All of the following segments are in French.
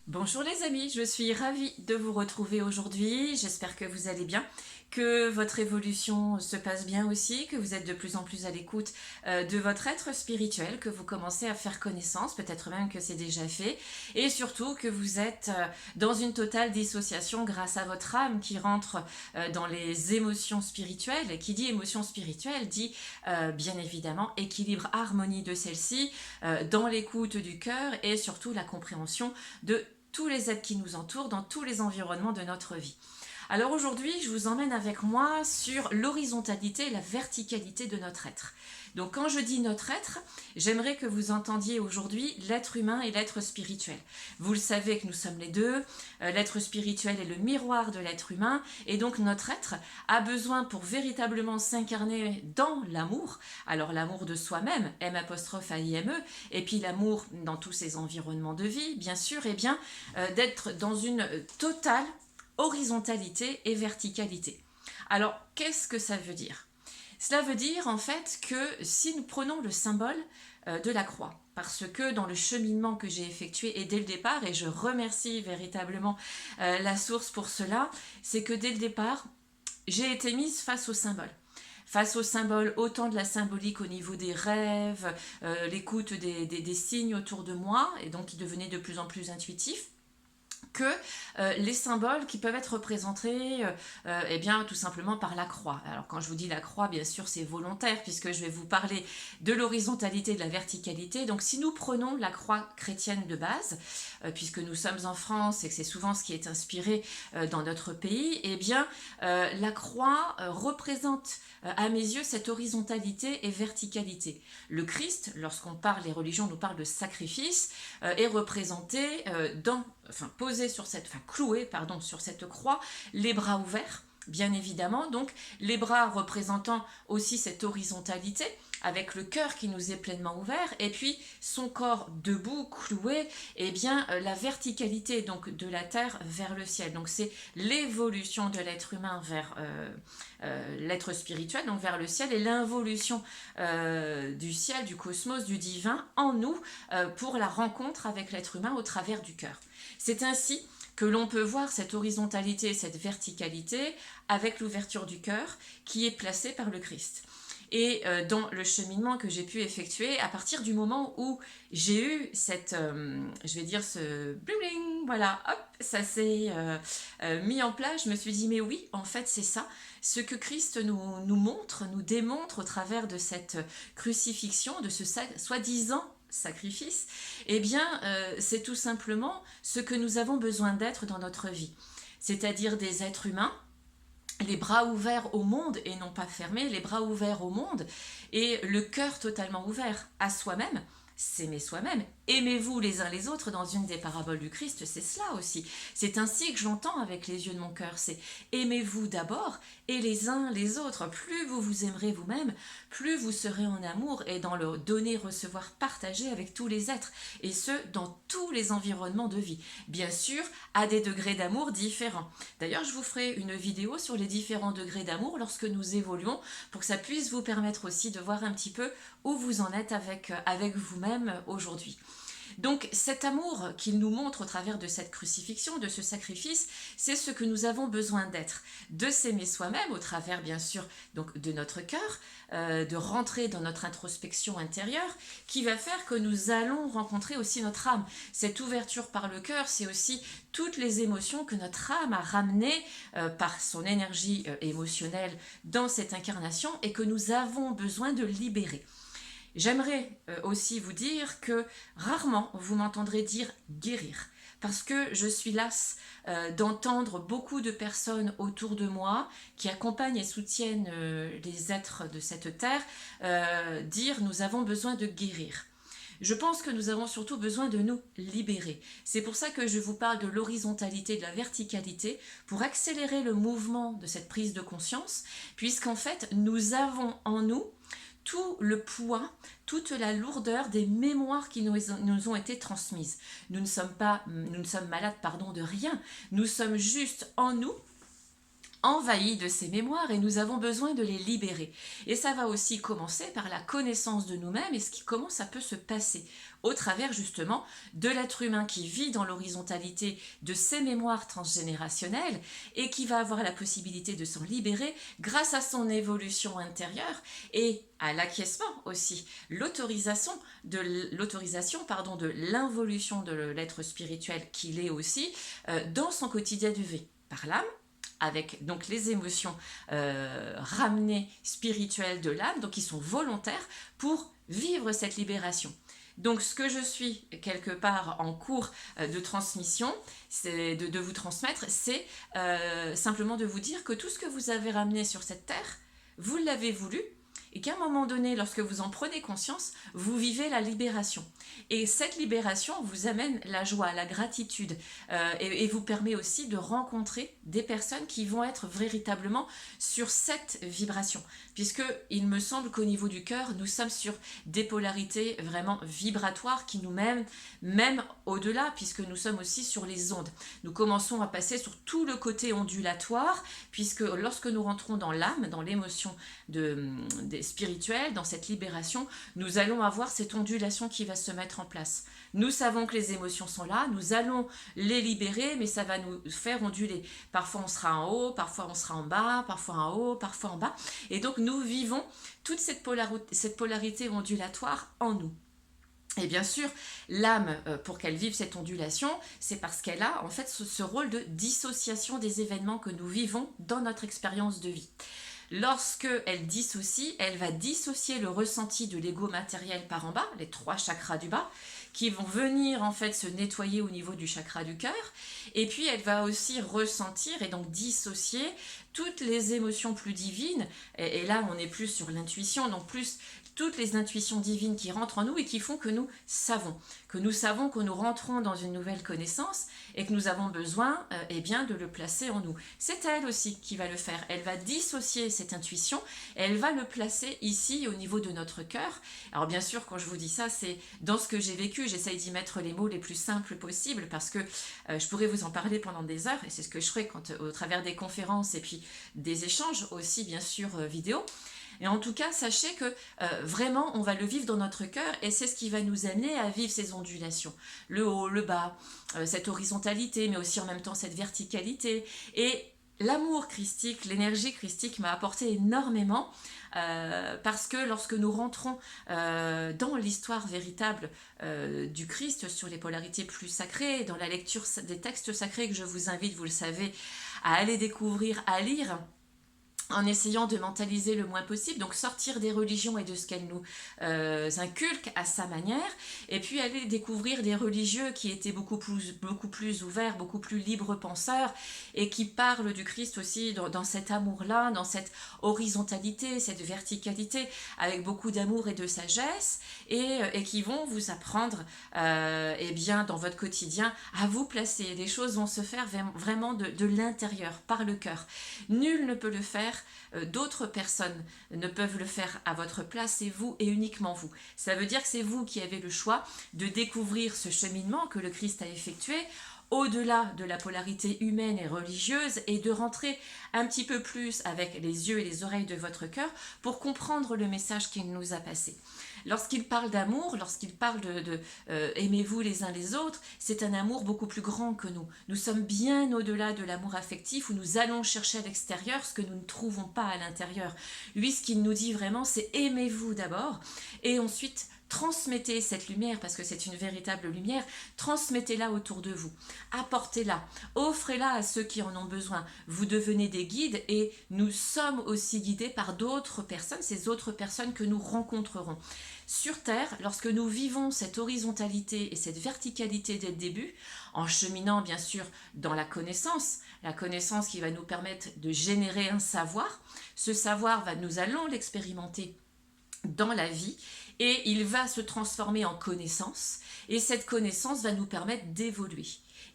Bonjour les amis, je suis ravie de vous retrouver aujourd'hui. J'espère que vous allez bien, que votre évolution se passe bien aussi, que vous êtes de plus en plus à l'écoute de votre être spirituel, que vous commencez à faire connaissance, peut-être même que c'est déjà fait, et surtout que vous êtes dans une totale dissociation grâce à votre âme qui rentre dans les émotions spirituelles. Et qui dit émotion spirituelle dit bien évidemment équilibre, harmonie de celle-ci, dans l'écoute du cœur et surtout la compréhension de tous les êtres qui nous entourent, dans tous les environnements de notre vie. Alors aujourd'hui, je vous emmène avec moi sur l'horizontalité et la verticalité de notre être. Donc quand je dis notre être, j'aimerais que vous entendiez aujourd'hui l'être humain et l'être spirituel. Vous le savez que nous sommes les deux, l'être spirituel est le miroir de l'être humain, et donc notre être a besoin pour véritablement s'incarner dans l'amour, alors l'amour de soi-même, M'-A-I-M-E, et puis l'amour dans tous ses environnements de vie, bien sûr, et bien d'être dans une totale horizontalité et verticalité. Alors, qu'est-ce que ça veut dire? Cela veut dire en fait que si nous prenons le symbole de la croix, parce que dans le cheminement que j'ai effectué et dès le départ, et je remercie véritablement la source pour cela, c'est que dès le départ, j'ai été mise face au symbole. Face au symbole, autant de la symbolique au niveau des rêves, l'écoute des signes autour de moi, et donc qui devenaient de plus en plus intuitifs, que les symboles qui peuvent être représentés eh bien tout simplement par la croix. Alors quand je vous dis la croix, bien sûr c'est volontaire puisque je vais vous parler de l'horizontalité et de la verticalité. Donc si nous prenons la croix chrétienne de base, puisque nous sommes en France et que c'est souvent ce qui est inspiré dans notre pays, eh bien la croix représente à mes yeux cette horizontalité et verticalité. Le Christ, lorsqu'on parle, les religions nous parlent de sacrifice, est représenté posé sur cette, cloué pardon, sur cette croix, les bras ouverts, bien évidemment, donc les bras représentant aussi cette horizontalité, avec le cœur qui nous est pleinement ouvert, et puis son corps debout, cloué, et bien la verticalité donc de la terre vers le ciel. Donc c'est l'évolution de l'être humain vers l'être spirituel, donc vers le ciel, et l'involution du ciel, du cosmos, du divin en nous pour la rencontre avec l'être humain au travers du cœur. C'est ainsi que l'on peut voir cette horizontalité, cette verticalité avec l'ouverture du cœur qui est placée par le Christ. Et dans le cheminement que j'ai pu effectuer, à partir du moment où j'ai eu cette, je vais dire ce bling, voilà, hop, ça s'est mis en place, je me suis dit, mais oui, en fait, c'est ça. Ce que Christ nous montre, nous démontre au travers de cette crucifixion, de ce soi-disant sacrifice, eh bien, c'est tout simplement ce que nous avons besoin d'être dans notre vie. C'est-à-dire des êtres humains, les bras ouverts au monde et non pas fermés, les bras ouverts au monde et le cœur totalement ouvert à soi-même. S'aimer soi-même, aimez-vous les uns les autres. Dans une des paraboles du Christ, c'est cela aussi. C'est ainsi que j'entends avec les yeux de mon cœur, c'est aimez-vous d'abord et les uns les autres. Plus vous vous aimerez vous-même, plus vous serez en amour et dans le donner, recevoir, partager avec tous les êtres, et ce, dans tous les environnements de vie. Bien sûr, à des degrés d'amour différents. D'ailleurs, je vous ferai une vidéo sur les différents degrés d'amour lorsque nous évoluons, pour que ça puisse vous permettre aussi de voir un petit peu où vous en êtes avec vous-même aujourd'hui. Donc cet amour qu'il nous montre au travers de cette crucifixion, de ce sacrifice, c'est ce que nous avons besoin d'être, de s'aimer soi-même au travers bien sûr donc de notre cœur, de rentrer dans notre introspection intérieure qui va faire que nous allons rencontrer aussi notre âme. Cette ouverture par le cœur, c'est aussi toutes les émotions que notre âme a ramenées par son énergie émotionnelle dans cette incarnation et que nous avons besoin de libérer. J'aimerais aussi vous dire que rarement vous m'entendrez dire guérir, parce que je suis lasse d'entendre beaucoup de personnes autour de moi qui accompagnent et soutiennent les êtres de cette terre dire nous avons besoin de guérir. Je pense que nous avons surtout besoin de nous libérer. C'est pour ça que je vous parle de l'horizontalité, de la verticalité, pour accélérer le mouvement de cette prise de conscience, puisqu'en fait, nous avons en nous tout le poids, toute la lourdeur des mémoires qui nous ont été transmises. Nous ne sommes malades de rien. Nous sommes juste en nous envahis de ces mémoires et nous avons besoin de les libérer. Et ça va aussi commencer par la connaissance de nous-mêmes et comment ça peut se passer au travers justement de l'être humain qui vit dans l'horizontalité de ses mémoires transgénérationnelles et qui va avoir la possibilité de s'en libérer grâce à son évolution intérieure et à l'acquiescement aussi, l'autorisation de l'involution de l'être spirituel qu'il est aussi dans son quotidien de vie par l'âme, avec donc les émotions ramenées spirituelles de l'âme, donc qui sont volontaires pour vivre cette libération. Donc ce que je suis quelque part en cours de transmission, c'est de vous transmettre, c'est simplement de vous dire que tout ce que vous avez ramené sur cette terre, vous l'avez voulu, et qu'à un moment donné, lorsque vous en prenez conscience, vous vivez la libération. Et cette libération vous amène la joie, la gratitude, et vous permet aussi de rencontrer des personnes qui vont être véritablement sur cette vibration. Puisqu'il me semble qu'au niveau du cœur, nous sommes sur des polarités vraiment vibratoires qui nous mènent même au-delà, puisque nous sommes aussi sur les ondes. Nous commençons à passer sur tout le côté ondulatoire, puisque lorsque nous rentrons dans l'âme, dans l'émotion spirituelle, dans cette libération, nous allons avoir cette ondulation qui va se mettre en place. Nous savons que les émotions sont là, nous allons les libérer, mais ça va nous faire onduler. Parfois on sera en haut, parfois on sera en bas, parfois en haut, parfois en bas. Et donc nous vivons toute cette polarité ondulatoire en nous. Et bien sûr, l'âme, pour qu'elle vive cette ondulation, c'est parce qu'elle a en fait ce rôle de dissociation des événements que nous vivons dans notre expérience de vie. Lorsque elle dissocie, elle va dissocier le ressenti de l'ego matériel par en bas, les 3 chakras du bas, qui vont venir en fait se nettoyer au niveau du chakra du cœur. Et puis elle va aussi ressentir et donc dissocier toutes les émotions plus divines. Et là, on est plus sur l'intuition, donc plus toutes les intuitions divines qui rentrent en nous et qui font que nous savons que nous rentrons dans une nouvelle connaissance et que nous avons besoin eh bien, de le placer en nous. C'est elle aussi qui va le faire. Elle va dissocier cette intuition et elle va le placer ici au niveau de notre cœur. Alors bien sûr, quand je vous dis ça, c'est dans ce que j'ai vécu. J'essaye d'y mettre les mots les plus simples possibles parce que je pourrais vous en parler pendant des heures et c'est ce que je ferai au travers des conférences et puis des échanges aussi bien sûr vidéo. Et en tout cas, sachez que vraiment, on va le vivre dans notre cœur et c'est ce qui va nous amener à vivre ces ondulations. Le haut, le bas, cette horizontalité, mais aussi en même temps cette verticalité. Et l'amour christique, l'énergie christique m'a apporté énormément parce que lorsque nous rentrons dans l'histoire véritable du Christ sur les polarités plus sacrées, dans la lecture des textes sacrés que je vous invite, vous le savez, à aller découvrir, à lire, en essayant de mentaliser le moins possible, donc sortir des religions et de ce qu'elles nous inculquent à sa manière, et puis aller découvrir des religieux qui étaient beaucoup plus ouverts, beaucoup plus libres penseurs, et qui parlent du Christ aussi dans cet amour-là, dans cette horizontalité, cette verticalité, avec beaucoup d'amour et de sagesse, et qui vont vous apprendre eh bien, dans votre quotidien à vous placer. Les choses vont se faire vraiment de l'intérieur, par le cœur. Nul ne peut le faire, d'autres personnes ne peuvent le faire à votre place, c'est vous et uniquement vous. Ça veut dire que c'est vous qui avez le choix de découvrir ce cheminement que le Christ a effectué au-delà de la polarité humaine et religieuse et de rentrer un petit peu plus avec les yeux et les oreilles de votre cœur pour comprendre le message qu'il nous a passé. Lorsqu'il parle d'amour, lorsqu'il parle de aimez-vous les uns les autres, c'est un amour beaucoup plus grand que nous. Nous sommes bien au-delà de l'amour affectif où nous allons chercher à l'extérieur ce que nous ne trouvons pas à l'intérieur. Lui, ce qu'il nous dit vraiment, c'est aimez-vous d'abord et ensuite transmettez cette lumière, parce que c'est une véritable lumière, transmettez-la autour de vous, apportez-la, offrez-la à ceux qui en ont besoin. Vous devenez des guides et nous sommes aussi guidés par d'autres personnes, ces autres personnes que nous rencontrerons. Sur Terre, lorsque nous vivons cette horizontalité et cette verticalité dès le début, en cheminant bien sûr dans la connaissance qui va nous permettre de générer un savoir, ce savoir, nous allons l'expérimenter dans la vie et il va se transformer en connaissance et cette connaissance va nous permettre d'évoluer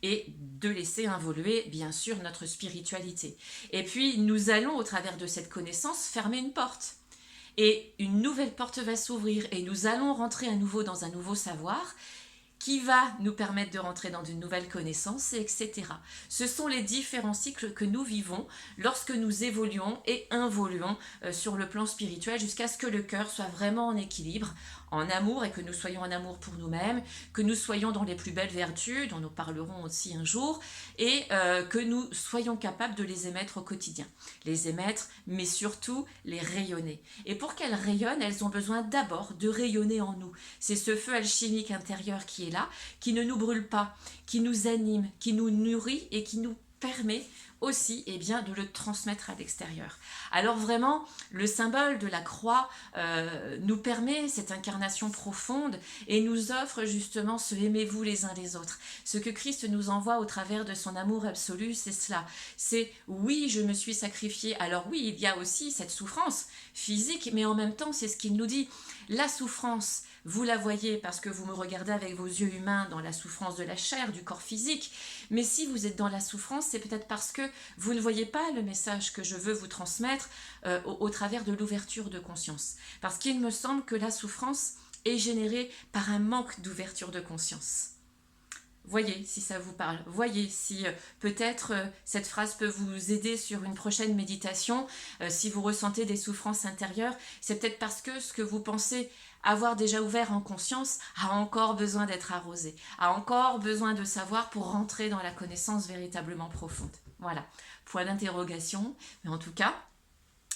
et de laisser évoluer bien sûr notre spiritualité. Et puis nous allons au travers de cette connaissance fermer une porte et une nouvelle porte va s'ouvrir et nous allons rentrer à nouveau dans un nouveau savoir qui va nous permettre de rentrer dans de nouvelles connaissances, etc. Ce sont les différents cycles que nous vivons lorsque nous évoluons et involuons sur le plan spirituel jusqu'à ce que le cœur soit vraiment en équilibre, en amour, et que nous soyons en amour pour nous-mêmes, que nous soyons dans les plus belles vertus, dont nous parlerons aussi un jour, et que nous soyons capables de les émettre au quotidien. Les émettre, mais surtout les rayonner. Et pour qu'elles rayonnent, elles ont besoin d'abord de rayonner en nous. C'est ce feu alchimique intérieur qui est là, qui ne nous brûle pas, qui nous anime, qui nous nourrit et qui nous permet aussi de le transmettre à l'extérieur. Alors vraiment, le symbole de la croix nous permet cette incarnation profonde et nous offre justement ce aimez-vous les uns les autres. Ce que Christ nous envoie au travers de son amour absolu, c'est cela. C'est oui, je me suis sacrifié. Alors oui, il y a aussi cette souffrance physique, mais en même temps, c'est ce qu'il nous dit. La souffrance, vous la voyez parce que vous me regardez avec vos yeux humains dans la souffrance de la chair, du corps physique. Mais si vous êtes dans la souffrance, c'est peut-être parce que vous ne voyez pas le message que je veux vous transmettre au travers de l'ouverture de conscience. Parce qu'il me semble que la souffrance est générée par un manque d'ouverture de conscience. Voyez si ça vous parle, voyez si peut-être cette phrase peut vous aider sur une prochaine méditation. Si vous ressentez des souffrances intérieures, c'est peut-être parce que ce que vous pensez avoir déjà ouvert en conscience a encore besoin d'être arrosé, a encore besoin de savoir pour rentrer dans la connaissance véritablement profonde. Voilà, point d'interrogation, mais en tout cas,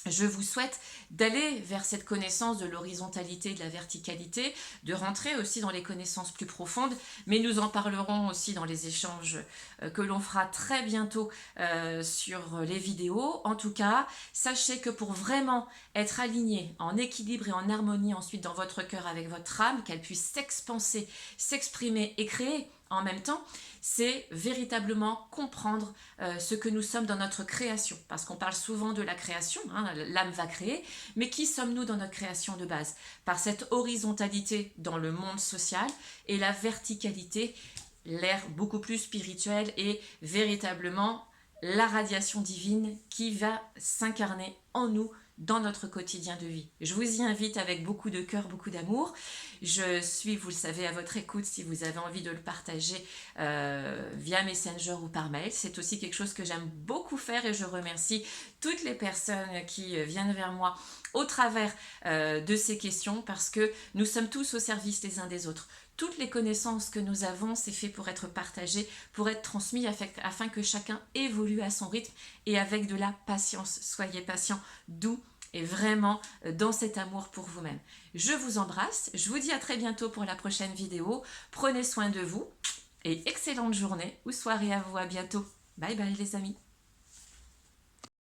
je vous souhaite d'aller vers cette connaissance de l'horizontalité et de la verticalité, de rentrer aussi dans les connaissances plus profondes, mais nous en parlerons aussi dans les échanges que l'on fera très bientôt sur les vidéos. En tout cas, sachez que pour vraiment être aligné, en équilibre et en harmonie ensuite dans votre cœur avec votre âme, qu'elle puisse s'expanser, s'exprimer et créer en même temps, c'est véritablement comprendre ce que nous sommes dans notre création. Parce qu'on parle souvent de la création, hein, l'âme va créer, mais qui sommes-nous dans notre création de base? Par cette horizontalité dans le monde social et la verticalité, l'air beaucoup plus spirituel et véritablement la radiation divine qui va s'incarner en nous dans notre quotidien de vie. Je vous y invite avec beaucoup de cœur, beaucoup d'amour. Je suis, vous le savez, à votre écoute si vous avez envie de le partager via Messenger ou par mail. C'est aussi quelque chose que j'aime beaucoup faire et je remercie toutes les personnes qui viennent vers moi au travers de ces questions parce que nous sommes tous au service les uns des autres. Toutes les connaissances que nous avons, c'est fait pour être partagé, pour être transmis afin que chacun évolue à son rythme et avec de la patience. Soyez patients, doux et vraiment dans cet amour pour vous-même. Je vous embrasse, je vous dis à très bientôt pour la prochaine vidéo. Prenez soin de vous et excellente journée ou soirée à vous, à bientôt. Bye bye les amis.